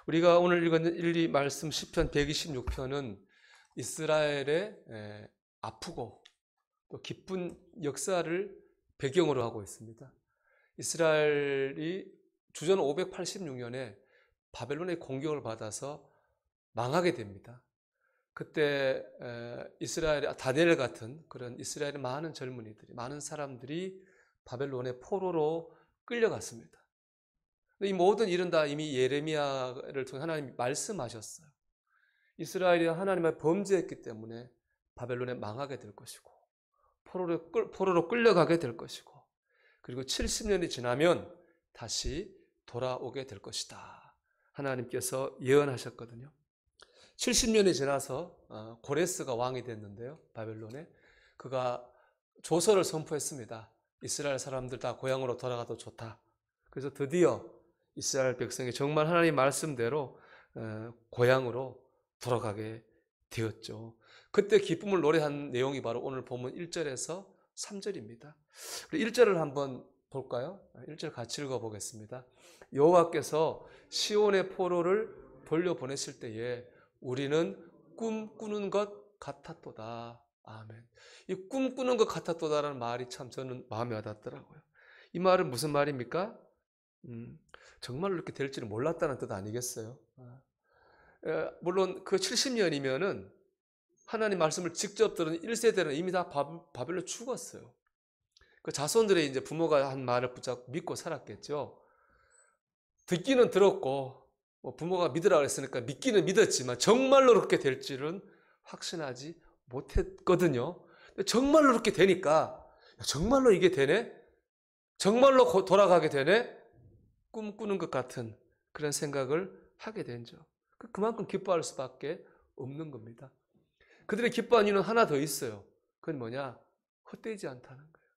우리가 오늘 읽은 이 말씀 시편 126편은 이스라엘의 아프고 또 기쁜 역사를 배경으로 하고 있습니다. 이스라엘이 주전 586년에 바벨론의 공격을 받아서 망하게 됩니다. 그때 이스라엘의 다니엘 같은 그런 이스라엘의 많은 젊은이들이, 많은 사람들이 바벨론의 포로로 끌려갔습니다. 이 모든 일은 다 이미 예레미야를 통해 하나님이 말씀하셨어요. 이스라엘이 하나님을 범죄했기 때문에 바벨론에 망하게 될 것이고 포로로 끌려가게 될 것이고 그리고 70년이 지나면 다시 돌아오게 될 것이다. 하나님께서 예언하셨거든요. 70년이 지나서 고레스가 왕이 됐는데요. 바벨론에 그가 조서를 선포했습니다. 이스라엘 사람들 다 고향으로 돌아가도 좋다. 그래서 드디어 이스라엘 백성이 정말 하나님 말씀대로 고향으로 돌아가게 되었죠. 그때 기쁨을 노래한 내용이 바로 오늘 본문 1절에서 3절입니다. 1절을 한번 볼까요? 1절 같이 읽어보겠습니다. 여호와께서 시온의 포로를 돌려보내실 때에 우리는 꿈꾸는 것 같았도다. 아멘. 이 꿈꾸는 것 같았도다라는 말이 참 저는 마음에 와닿더라고요. 이 말은 무슨 말입니까? 정말로 이렇게 될지는 몰랐다는 뜻 아니겠어요? 물론 그 70년이면은 하나님 말씀을 직접 들은 1세대는 이미 다 바벨로 죽었어요. 그 자손들의 이제 부모가 한 말을 붙잡고 믿고 살았겠죠. 듣기는 들었고 부모가 믿으라 그랬으니까 믿기는 믿었지만 정말로 그렇게 될지는 확신하지 못했거든요. 정말로 그렇게 되니까 정말로 이게 되네? 정말로 돌아가게 되네? 꿈꾸는 것 같은 그런 생각을 하게 된죠. 그만큼 기뻐할 수밖에 없는 겁니다. 그들의 기뻐한 이유는 하나 더 있어요. 그건 뭐냐? 헛되지 않다는 거예요.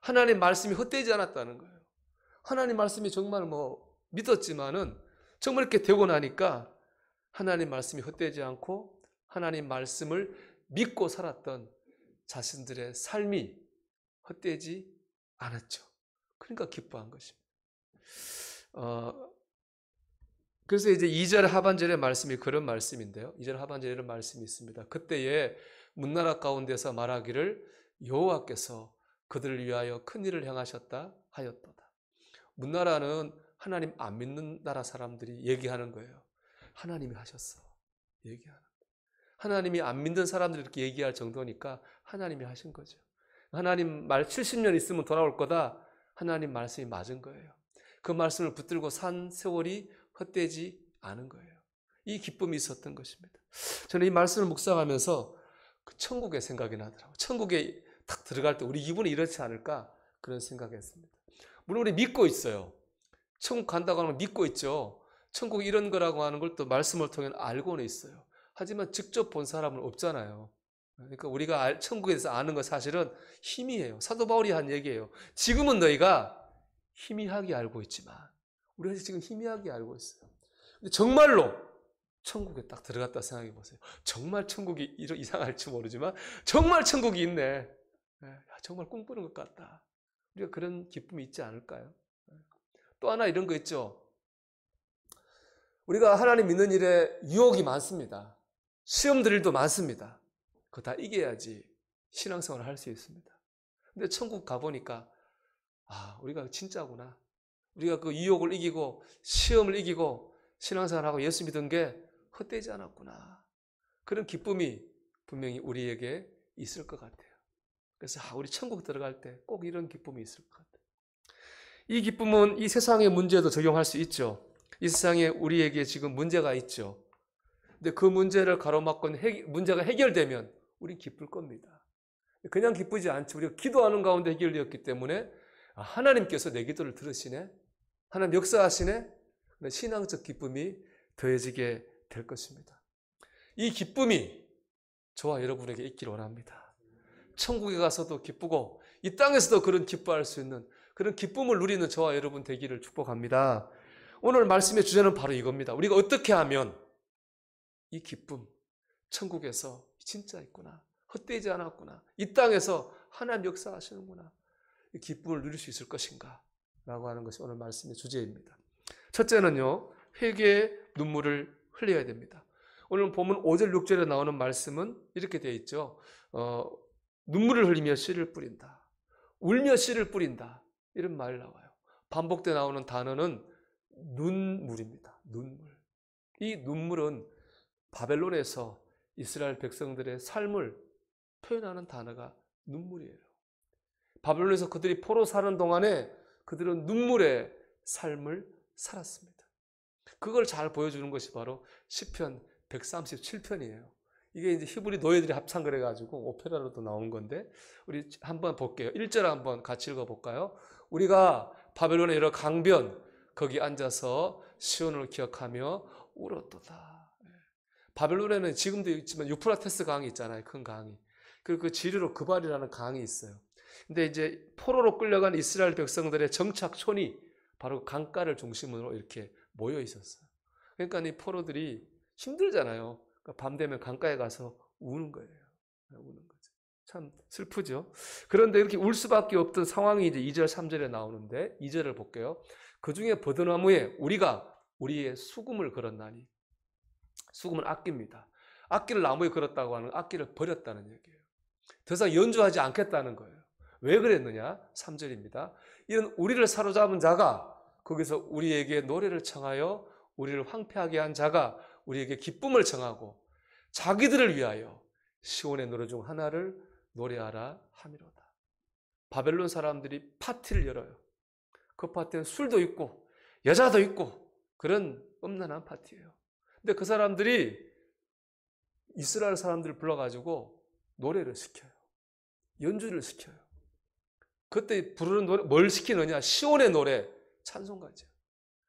하나님 말씀이 헛되지 않았다는 거예요. 하나님 말씀이 정말 믿었지만은 정말 이렇게 되고 나니까 하나님 말씀이 헛되지 않고 하나님 말씀을 믿고 살았던 자신들의 삶이 헛되지 않았죠. 그러니까 기뻐한 것입니다. 그래서 이제 2절 하반절의 말씀이 그런 말씀인데요. 2절 하반절에 이런 말씀이 있습니다. 그때에 문나라 가운데서 말하기를 여호와께서 그들을 위하여 큰 일을 행하셨다 하였도다. 문나라는 하나님 안 믿는 나라 사람들이 얘기하는 거예요. 하나님이 하셨어. 얘기하는 거예요. 하나님이 안 믿는 사람들이 이렇게 얘기할 정도니까 하나님이 하신 거죠. 하나님 말 70년 있으면 돌아올 거다. 하나님 말씀이 맞은 거예요. 그 말씀을 붙들고 산 세월이 헛되지 않은 거예요. 이 기쁨이 있었던 것입니다. 저는 이 말씀을 묵상하면서 그 천국의 생각이 나더라고요. 천국에 딱 들어갈 때 우리 기분이 이렇지 않을까 그런 생각했습니다. 물론 우리 믿고 있어요. 천국 간다고 하는 걸 믿고 있죠. 천국이 이런 거라고 하는 걸 또 말씀을 통해 알고는 있어요. 하지만 직접 본 사람은 없잖아요. 그러니까 우리가 천국에 대해서 아는 건 사실은 희미해요. 사도 바울이 한 얘기예요. 지금은 너희가 희미하게 알고 있지만 우리가 지금 희미하게 알고 있어요. 근데 정말로 천국에 딱 들어갔다 생각해 보세요. 정말 천국이 이상할지 모르지만 정말 천국이 있네. 정말 꿈꾸는 것 같다. 우리가 그런 기쁨이 있지 않을까요? 또 하나 이런 거 있죠. 우리가 하나님 믿는 일에 유혹이 많습니다. 시험들 일도 많습니다. 그거 다 이겨야지 신앙생활을 할 수 있습니다. 근데 천국 가보니까 우리가 진짜구나. 우리가 그 유혹을 이기고 시험을 이기고 신앙생활하고 예수 믿은 게 헛되지 않았구나. 그런 기쁨이 분명히 우리에게 있을 것 같아요. 그래서 우리 천국 들어갈 때 꼭 이런 기쁨이 있을 것 같아요. 이 기쁨은 이 세상의 문제도 적용할 수 있죠. 이 세상에 우리에게 지금 문제가 있죠. 근데 그 문제를 가로막고 문제가 해결되면 우린 기쁠 겁니다. 그냥 기쁘지 않죠. 우리가 기도하는 가운데 해결되었기 때문에 하나님께서 내 기도를 들으시네. 하나님 역사하시네. 신앙적 기쁨이 더해지게 될 것입니다. 이 기쁨이 저와 여러분에게 있기를 원합니다. 천국에 가서도 기쁘고 이 땅에서도 그런 기뻐할 수 있는 그런 기쁨을 누리는 저와 여러분 되기를 축복합니다. 오늘 말씀의 주제는 바로 이겁니다. 우리가 어떻게 하면 이 기쁨, 천국에서 진짜 있구나. 헛되지 않았구나. 이 땅에서 하나님 역사하시는구나. 기쁨을 누릴 수 있을 것인가 라고 하는 것이 오늘 말씀의 주제입니다. 첫째는요, 회개의 눈물을 흘려야 됩니다. 오늘 본문 5절 6절에 나오는 말씀은 이렇게 되어 있죠. 눈물을 흘리며 씨를 뿌린다. 울며 씨를 뿌린다. 이런 말이 나와요. 반복돼 나오는 단어는 눈물입니다. 눈물. 이 눈물은 바벨론에서 이스라엘 백성들의 삶을 표현하는 단어가 눈물이에요. 바벨론에서 그들이 포로 사는 동안에 그들은 눈물의 삶을 살았습니다. 그걸 잘 보여주는 것이 바로 시편 137편이에요. 이게 이제 히브리 노예들이 합창을 해가지고 오페라로도 나온 건데, 우리 한번 볼게요. 1절 한번 같이 읽어볼까요? 우리가 바벨론의 여러 강변 거기 앉아서 시온을 기억하며 울었도다. 바벨론에는 지금도 있지만 유프라테스 강이 있잖아요. 큰 강이. 그리고 그 지리로 그발이라는 강이 있어요. 근데 이제 포로로 끌려간 이스라엘 백성들의 정착촌이 바로 강가를 중심으로 이렇게 모여 있었어요. 그러니까 이 포로들이 힘들잖아요. 그러니까 밤 되면 강가에 가서 우는 거예요. 우는 거죠. 참 슬프죠. 그런데 이렇게 울 수밖에 없던 상황이 이제 2절, 3절에 나오는데 2절을 볼게요. 그 중에 버드나무에 우리가 우리의 수금을 걸었나니. 수금은 악기입니다. 악기를 나무에 걸었다고 하는 악기를 버렸다는 얘기예요. 더 이상 연주하지 않겠다는 거예요. 왜 그랬느냐? 3절입니다. 이런 우리를 사로잡은 자가 거기서 우리에게 노래를 청하여 우리를 황폐하게 한 자가 우리에게 기쁨을 청하고 자기들을 위하여 시온의 노래 중 하나를 노래하라 함이로다. 바벨론 사람들이 파티를 열어요. 그 파티는 술도 있고 여자도 있고 그런 음란한 파티예요. 근데 그 사람들이 이스라엘 사람들을 불러가지고 노래를 시켜요. 연주를 시켜요. 그때 부르는 노래, 뭘 시키느냐? 시온의 노래, 찬송가죠.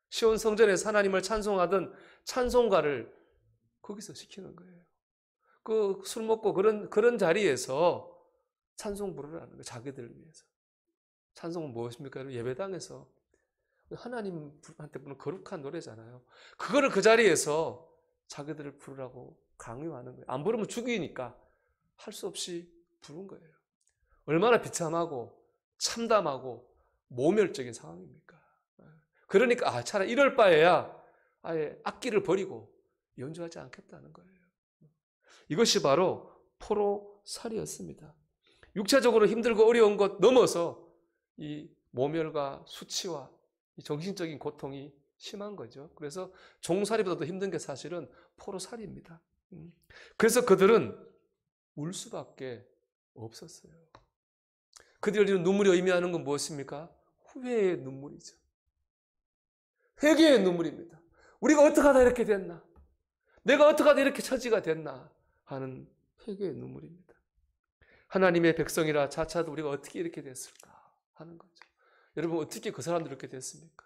시온 성전에서 하나님을 찬송하던 찬송가를 거기서 시키는 거예요. 그 술 먹고 그런 자리에서 찬송 부르라는 거예요. 자기들을 위해서. 찬송은 무엇입니까? 예배당에서 하나님한테 부르는 거룩한 노래잖아요. 그거를 그 자리에서 자기들을 부르라고 강요하는 거예요. 안 부르면 죽이니까 할 수 없이 부른 거예요. 얼마나 비참하고 참담하고 모멸적인 상황입니까? 그러니까 차라리 이럴 바에야 아예 악기를 버리고 연주하지 않겠다는 거예요. 이것이 바로 포로살이였습니다. 육체적으로 힘들고 어려운 것 넘어서 이 모멸과 수치와 이 정신적인 고통이 심한 거죠. 그래서 종살이보다도 힘든 게 사실은 포로살이입니다. 그래서 그들은 울 수밖에 없었어요. 그들이 흘리는 눈물이 의미하는 건 무엇입니까? 후회의 눈물이죠. 회개의 눈물입니다. 우리가 어떻게 하다 이렇게 됐나? 내가 어떻게 하다 이렇게 처지가 됐나? 하는 회개의 눈물입니다. 하나님의 백성이라 자차도 우리가 어떻게 이렇게 됐을까? 하는 거죠. 여러분 어떻게 그 사람들이 이렇게 됐습니까?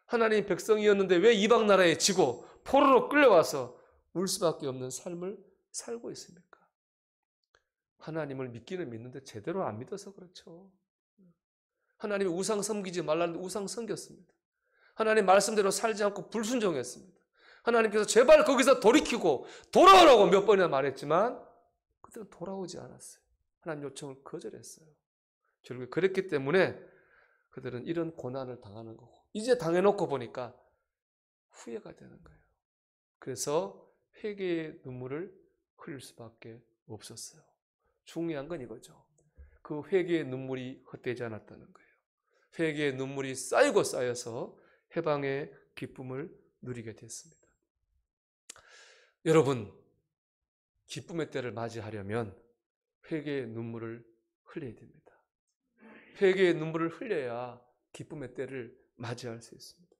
하나님 백성이었는데 왜 이방 나라에 지고 포로로 끌려와서 울 수밖에 없는 삶을 살고 있습니까? 하나님을 믿기는 믿는데 제대로 안 믿어서 그렇죠. 하나님이 우상 섬기지 말라는데 우상 섬겼습니다. 하나님 말씀대로 살지 않고 불순종했습니다. 하나님께서 제발 거기서 돌이키고 돌아오라고 몇 번이나 말했지만 그들은 돌아오지 않았어요. 하나님 요청을 거절했어요. 결국에 그랬기 때문에 그들은 이런 고난을 당하는 거고 이제 당해놓고 보니까 후회가 되는 거예요. 그래서 회개의 눈물을 흘릴 수밖에 없었어요. 중요한 건 이거죠. 그 회개의 눈물이 헛되지 않았다는 거예요. 회개의 눈물이 쌓이고 쌓여서 해방의 기쁨을 누리게 됐습니다. 여러분, 기쁨의 때를 맞이하려면 회개의 눈물을 흘려야 됩니다. 회개의 눈물을 흘려야 기쁨의 때를 맞이할 수 있습니다.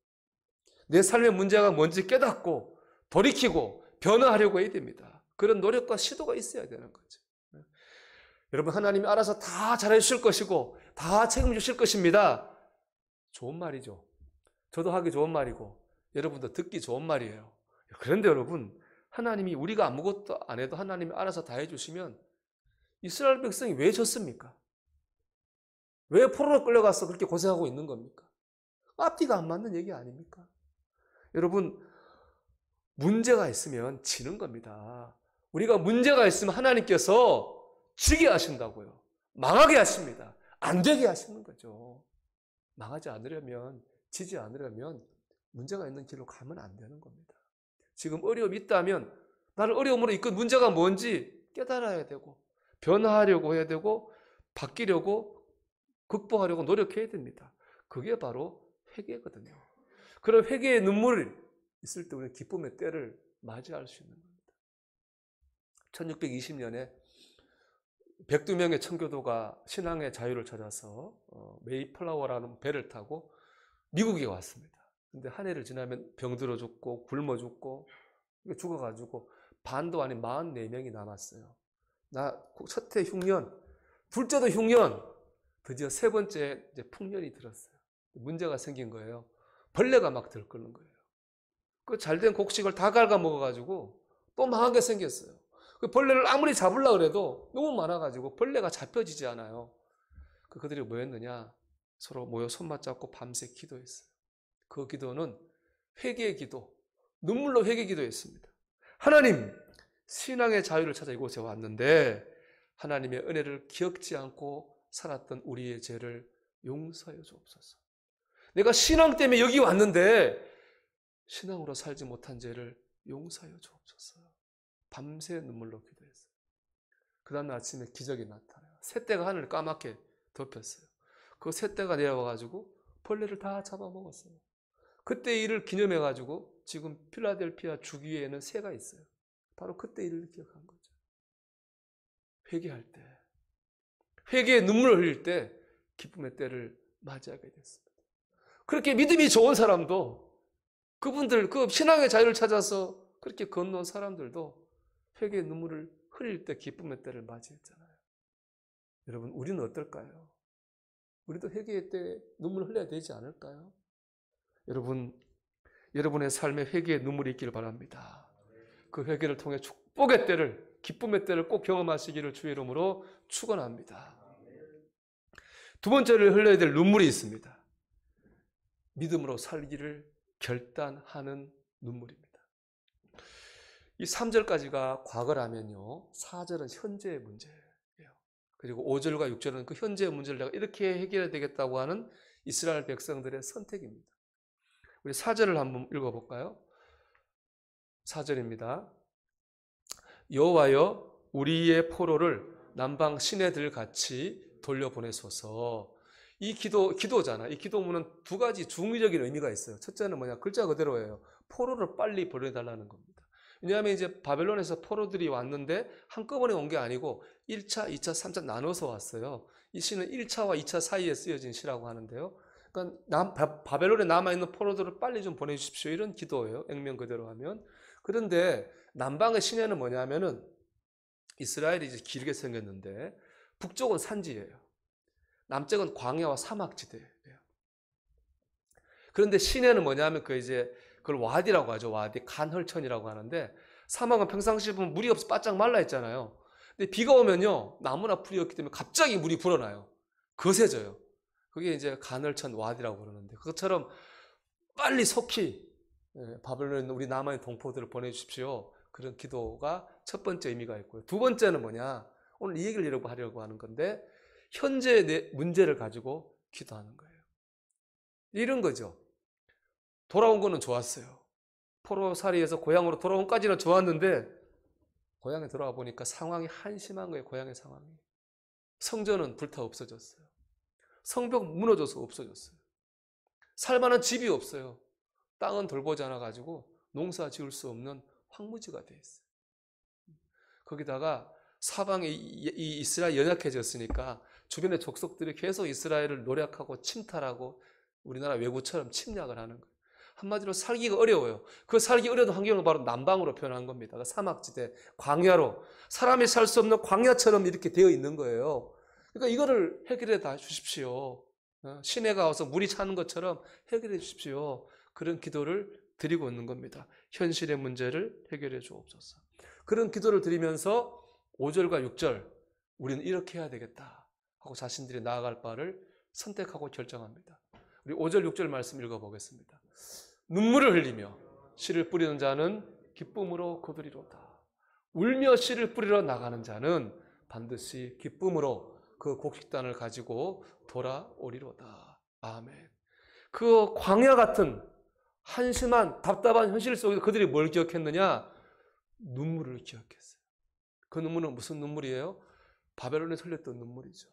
내 삶의 문제가 뭔지 깨닫고 돌이키고 변화하려고 해야 됩니다. 그런 노력과 시도가 있어야 되는 거죠. 여러분 하나님이 알아서 다 잘해주실 것이고 다 책임주실 것입니다. 좋은 말이죠. 저도 하기 좋은 말이고 여러분도 듣기 좋은 말이에요. 그런데 여러분 하나님이 우리가 아무것도 안 해도 하나님이 알아서 다 해주시면 이스라엘 백성이 왜 졌습니까? 왜 포로로 끌려가서 그렇게 고생하고 있는 겁니까? 앞뒤가 안 맞는 얘기 아닙니까? 여러분 문제가 있으면 지는 겁니다. 우리가 문제가 있으면 하나님께서 지게 하신다고요. 망하게 하십니다. 안 되게 하시는 거죠. 망하지 않으려면, 지지 않으려면 문제가 있는 길로 가면 안 되는 겁니다. 지금 어려움이 있다면 나를 어려움으로 이끈 문제가 뭔지 깨달아야 되고 변화하려고 해야 되고 바뀌려고 극복하려고 노력해야 됩니다. 그게 바로 회개거든요. 그런 회개의 눈물이 있을 때 우리는 기쁨의 때를 맞이할 수 있는 겁니다. 1620년에 102명의 청교도가 신앙의 자유를 찾아서 메이플라워라는 배를 타고 미국에 왔습니다. 근데 한 해를 지나면 병들어 죽고 굶어 죽고 죽어가지고 반도 아닌 44명이 남았어요. 나 첫해 흉년, 둘째도 흉년, 드디어 세 번째 이제 풍년이 들었어요. 문제가 생긴 거예요. 벌레가 막 들끓는 거예요. 그 잘된 곡식을 다 갉아 먹어가지고 또 망하게 생겼어요. 그 벌레를 아무리 잡으려고 해도 너무 많아가지고 벌레가 잡혀지지 않아요. 그들이 뭐 했느냐? 서로 모여 손 맞잡고 밤새 기도했어요. 그 기도는 회개의 기도, 눈물로 회개 기도했습니다. 하나님, 신앙의 자유를 찾아 이곳에 왔는데 하나님의 은혜를 기억지 않고 살았던 우리의 죄를 용서해 주옵소서. 내가 신앙 때문에 여기 왔는데 신앙으로 살지 못한 죄를 용서해 주옵소서. 밤새 눈물로 기도했어요. 그 다음 아침에 기적이 나타나요. 새떼가 하늘을 까맣게 덮였어요. 그 새떼가 내려와가지고 벌레를 다 잡아먹었어요. 그때 일을 기념해가지고 지금 필라델피아 주기에는 새가 있어요. 바로 그때 일을 기억한 거죠. 회개할 때, 회개의 눈물을 흘릴 때 기쁨의 때를 맞이하게 됐습니다. 그렇게 믿음이 좋은 사람도 그분들 그 신앙의 자유를 찾아서 그렇게 건너온 사람들도 회개의 눈물을 흘릴 때 기쁨의 때를 맞이했잖아요. 여러분, 우리는 어떨까요? 우리도 회개의 때 눈물 흘려야 되지 않을까요? 여러분, 여러분의 삶에 회개의 눈물이 있기를 바랍니다. 그 회개를 통해 축복의 때를, 기쁨의 때를 꼭 경험하시기를 주의 이름으로 축원합니다. 두 번째로 흘려야 될 눈물이 있습니다. 믿음으로 살기를 결단하는 눈물입니다. 이 3절까지가 과거라면요, 4절은 현재의 문제예요. 그리고 5절과 6절은 그 현재의 문제를 내가 이렇게 해결해야 되겠다고 하는 이스라엘 백성들의 선택입니다. 우리 4절을 한번 읽어볼까요? 4절입니다. 여호와여, 우리의 포로를 남방 시내들 같이 돌려보내소서. 이 기도잖아. 이 기도문은 두 가지 중의적인 의미가 있어요. 첫째는 뭐냐? 글자 그대로예요. 포로를 빨리 보내달라는 겁니다. 왜냐하면 이제 바벨론에서 포로들이 왔는데 한꺼번에 온 게 아니고 1차, 2차, 3차 나눠서 왔어요. 이 시는 1차와 2차 사이에 쓰여진 시라고 하는데요. 그러니까 바벨론에 남아있는 포로들을 빨리 좀 보내주십시오. 이런 기도예요. 액면 그대로 하면. 그런데 남방의 시내는 뭐냐면은 이스라엘이 이제 길게 생겼는데 북쪽은 산지예요. 남쪽은 광야와 사막지대예요. 그런데 시내는 뭐냐면 그걸 와디라고 하죠. 와디, 간헐천이라고 하는데 사막은 평상시에 보면 물이 없어 바짝 말라 있잖아요. 근데 비가 오면요, 나무나 풀이 없기 때문에 갑자기 물이 불어나요. 거세져요. 그게 이제 간헐천 와디라고 그러는데 그것처럼 빨리 속히 바벨론에 우리 남한의 동포들을 보내주십시오. 그런 기도가 첫 번째 의미가 있고요. 두 번째는 뭐냐? 오늘 이 얘기를 하려고 하는 건데 현재의 문제를 가지고 기도하는 거예요. 이런 거죠. 돌아온 거는 좋았어요. 포로살이에서 고향으로 돌아온 까지는 좋았는데 고향에 돌아와 보니까 상황이 한심한 거예요. 고향의 상황이. 성전은 불타 없어졌어요. 성벽 무너져서 없어졌어요. 살만한 집이 없어요. 땅은 돌보지 않아가지고 농사 지을 수 없는 황무지가 돼 있어요. 거기다가 사방에 이 이스라엘 연약해졌으니까 주변의 족속들이 계속 이스라엘을 노략하고 침탈하고 우리나라 외구처럼 침략을 하는 거예요. 한마디로 살기가 어려워요. 그 살기 어려운 환경을 바로 남방으로 표현한 겁니다. 사막지대, 광야로 사람이 살 수 없는 광야처럼 이렇게 되어 있는 거예요. 그러니까 이거를 해결해 다 주십시오. 시내가 와서 물이 차는 것처럼 해결해 주십시오. 그런 기도를 드리고 있는 겁니다. 현실의 문제를 해결해 주옵소서. 그런 기도를 드리면서 5절과 6절 우리는 이렇게 해야 되겠다 하고 자신들이 나아갈 바를 선택하고 결정합니다. 우리 5절 6절 말씀 읽어보겠습니다. 눈물을 흘리며 씨를 뿌리는 자는 기쁨으로 거두리로다. 울며 씨를 뿌리러 나가는 자는 반드시 기쁨으로 그 곡식단을 가지고 돌아오리로다. 아멘. 그 광야 같은 한심한 답답한 현실 속에서 그들이 뭘 기억했느냐? 눈물을 기억했어요. 그 눈물은 무슨 눈물이에요? 바벨론에 흘렸던 눈물이죠.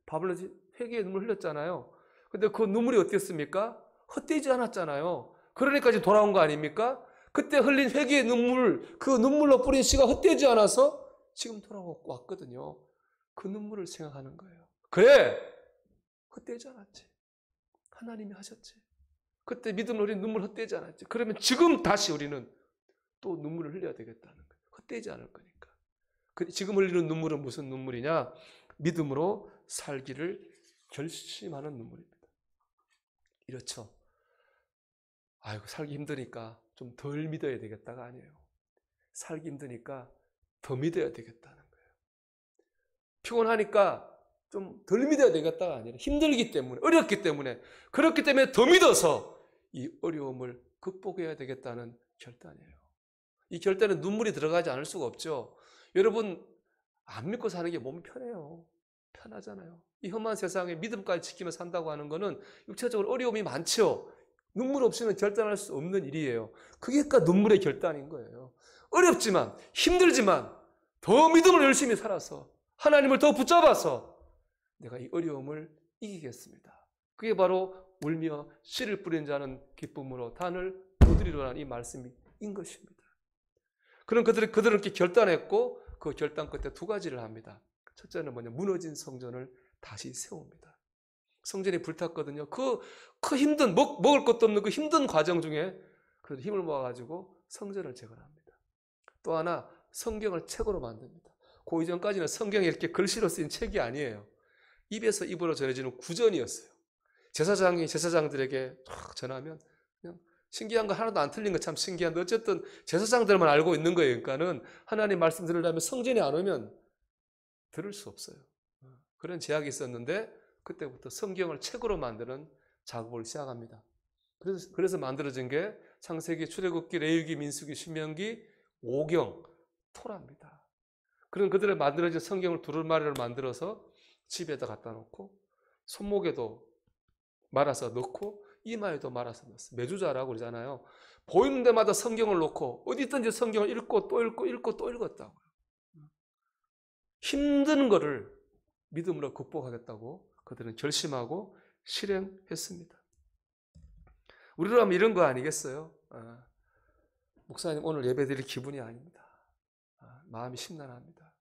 바벨론이 회개의 눈물 흘렸잖아요. 근데 그 눈물이 어땠습니까? 헛되지 않았잖아요. 그러니까 지금 돌아온 거 아닙니까? 그때 흘린 회개의 눈물, 그 눈물로 뿌린 씨가 헛되지 않아서 지금 돌아왔거든요. 그 눈물을 생각하는 거예요. 그래! 헛되지 않았지. 하나님이 하셨지. 그때 믿음을 흘린 눈물 헛되지 않았지. 그러면 지금 다시 우리는 또 눈물을 흘려야 되겠다는 거예요. 헛되지 않을 거니까. 지금 흘리는 눈물은 무슨 눈물이냐? 믿음으로 살기를 결심하는 눈물입니다. 이렇죠. 아이고, 살기 힘드니까 좀 덜 믿어야 되겠다가 아니에요. 살기 힘드니까 더 믿어야 되겠다는 거예요. 피곤하니까 좀 덜 믿어야 되겠다가 아니라 힘들기 때문에, 어렵기 때문에, 그렇기 때문에 더 믿어서 이 어려움을 극복해야 되겠다는 결단이에요. 이 결단은 눈물이 들어가지 않을 수가 없죠. 여러분, 안 믿고 사는 게 몸이 편해요. 편하잖아요. 이 험한 세상에 믿음까지 지키며 산다고 하는 것은 육체적으로 어려움이 많죠. 눈물 없이는 결단할 수 없는 일이에요. 그게 그러니까 눈물의 결단인 거예요. 어렵지만, 힘들지만 더 믿음을 열심히 살아서 하나님을 더 붙잡아서 내가 이 어려움을 이기겠습니다. 그게 바로 울며 씨를 뿌린 자는 기쁨으로 단을 거두리로라는 이 말씀인 것입니다. 그런 그들은 그렇게 결단했고 그 결단 끝에 두 가지를 합니다. 첫째는 뭐냐? 무너진 성전을 다시 세웁니다. 성전이 불탔거든요. 그 힘든, 먹을 것도 없는 그 힘든 과정 중에 그래도 힘을 모아가지고 성전을 재건합니다. 또 하나, 성경을 책으로 만듭니다. 그 이전까지는 성경이 이렇게 글씨로 쓰인 책이 아니에요. 입에서 입으로 전해지는 구전이었어요. 제사장이 제사장들에게 전하면 그냥 신기한 거 하나도 안 틀린 거 참 신기한데 어쨌든 제사장들만 알고 있는 거예요. 그러니까는 하나님 말씀 들으려면 성전에 안 오면 들을 수 없어요. 그런 제약이 있었는데 그때부터 성경을 책으로 만드는 작업을 시작합니다. 그래서 만들어진 게 창세기, 출애굽기, 레위기, 민수기, 신명기, 오경, 토라입니다. 그런 그들의 만들어진 성경을 두루마리로 만들어서 집에다 갖다 놓고 손목에도 말아서 넣고 이마에도 말아서 넣었어요. 매주자라고 그러잖아요. 보이는 데마다 성경을 놓고 어디 있든지 성경을 읽고 또 읽고 읽고 또 읽었다고요. 힘든 거를 믿음으로 극복하겠다고 그들은 결심하고 실행했습니다. 우리로 하면 이런 거 아니겠어요? 목사님 오늘 예배드릴 기분이 아닙니다. 마음이 심란합니다.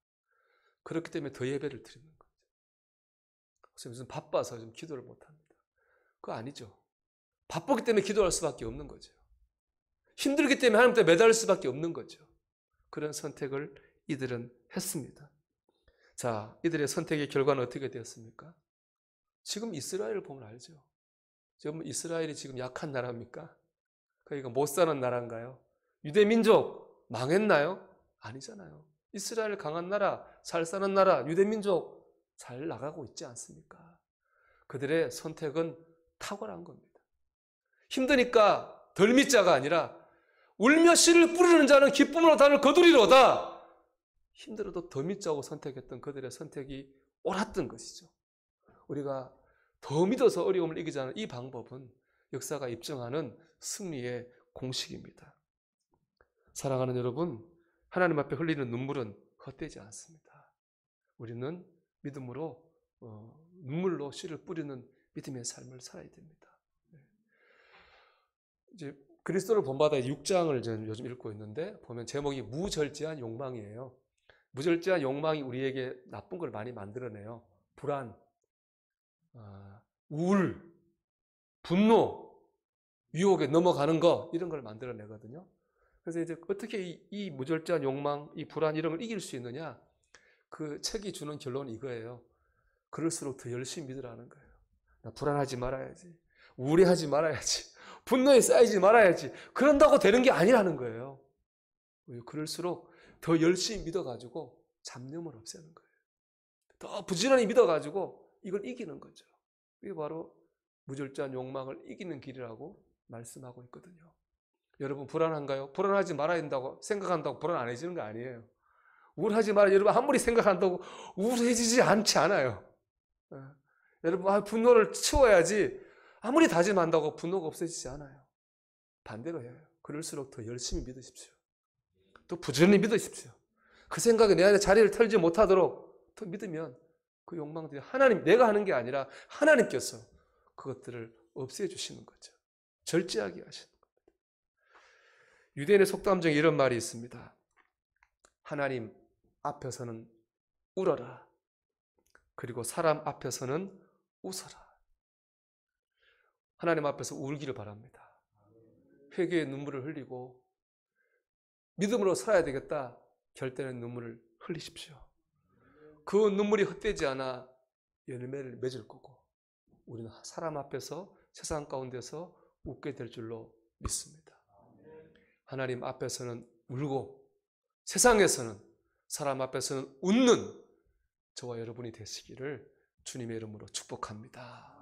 그렇기 때문에 더 예배를 드리는 거죠. 무슨 바빠서 좀 기도를 못합니다. 그거 아니죠. 바쁘기 때문에 기도할 수밖에 없는 거죠. 힘들기 때문에 하나님 때 매달릴 수밖에 없는 거죠. 그런 선택을 이들은 했습니다. 자, 이들의 선택의 결과는 어떻게 되었습니까? 지금 이스라엘을 보면 알죠. 지금 이스라엘이 지금 약한 나라입니까? 그러니까 못 사는 나라인가요? 유대 민족 망했나요? 아니잖아요. 이스라엘 강한 나라, 잘 사는 나라, 유대 민족 잘 나가고 있지 않습니까? 그들의 선택은 탁월한 겁니다. 힘드니까 덜 믿자가 아니라 울며 씨를 뿌리는 자는 기쁨으로 단을 거두리로다. 힘들어도 더 믿자고 선택했던 그들의 선택이 옳았던 것이죠. 우리가 더 믿어서 어려움을 이기자는 이 방법은 역사가 입증하는 승리의 공식입니다. 사랑하는 여러분, 하나님 앞에 흘리는 눈물은 헛되지 않습니다. 우리는 믿음으로 눈물로 씨를 뿌리는 믿음의 삶을 살아야 됩니다. 이제 그리스도를 본받아 6장을 저는 요즘 읽고 있는데 보면 제목이 무절제한 욕망이에요. 무절제한 욕망이 우리에게 나쁜 걸 많이 만들어내요. 불안, 우울, 분노, 유혹에 넘어가는 거 이런 걸 만들어내거든요. 그래서 이제 어떻게 이 무절제한 욕망, 이 불안 이런 걸 이길 수 있느냐? 그 책이 주는 결론은 이거예요. 그럴수록 더 열심히 믿으라는 거예요. 나 불안하지 말아야지. 우울해하지 말아야지. 분노에 쌓이지 말아야지. 그런다고 되는 게 아니라는 거예요. 그럴수록 더 열심히 믿어가지고 잡념을 없애는 거예요. 더 부지런히 믿어가지고 이걸 이기는 거죠. 이게 바로 무절제한 욕망을 이기는 길이라고 말씀하고 있거든요. 여러분 불안한가요? 불안하지 말아야 된다고 생각한다고 불안 안 해지는 거 아니에요. 우울하지 말아야 여러분 아무리 생각한다고 우울해지지 않지 않아요. 여러분 분노를 치워야지 아무리 다짐한다고 분노가 없어지지 않아요. 반대로 해요. 그럴수록 더 열심히 믿으십시오. 또 부지런히 믿으십시오. 그 생각에 내 안에 자리를 털지 못하도록 더 믿으면 그 욕망들이 하나님, 내가 하는 게 아니라 하나님께서 그것들을 없애주시는 거죠. 절제하게 하시는 겁니다. 유대인의 속담 중에 이런 말이 있습니다. 하나님 앞에서는 울어라. 그리고 사람 앞에서는 웃어라. 하나님 앞에서 울기를 바랍니다. 회개의 눈물을 흘리고 믿음으로 살아야 되겠다. 결단의 눈물을 흘리십시오. 그 눈물이 헛되지 않아 열매를 맺을 거고 우리는 사람 앞에서 세상 가운데서 웃게 될 줄로 믿습니다. 하나님 앞에서는 울고 세상에서는 사람 앞에서는 웃는 저와 여러분이 되시기를 주님의 이름으로 축복합니다.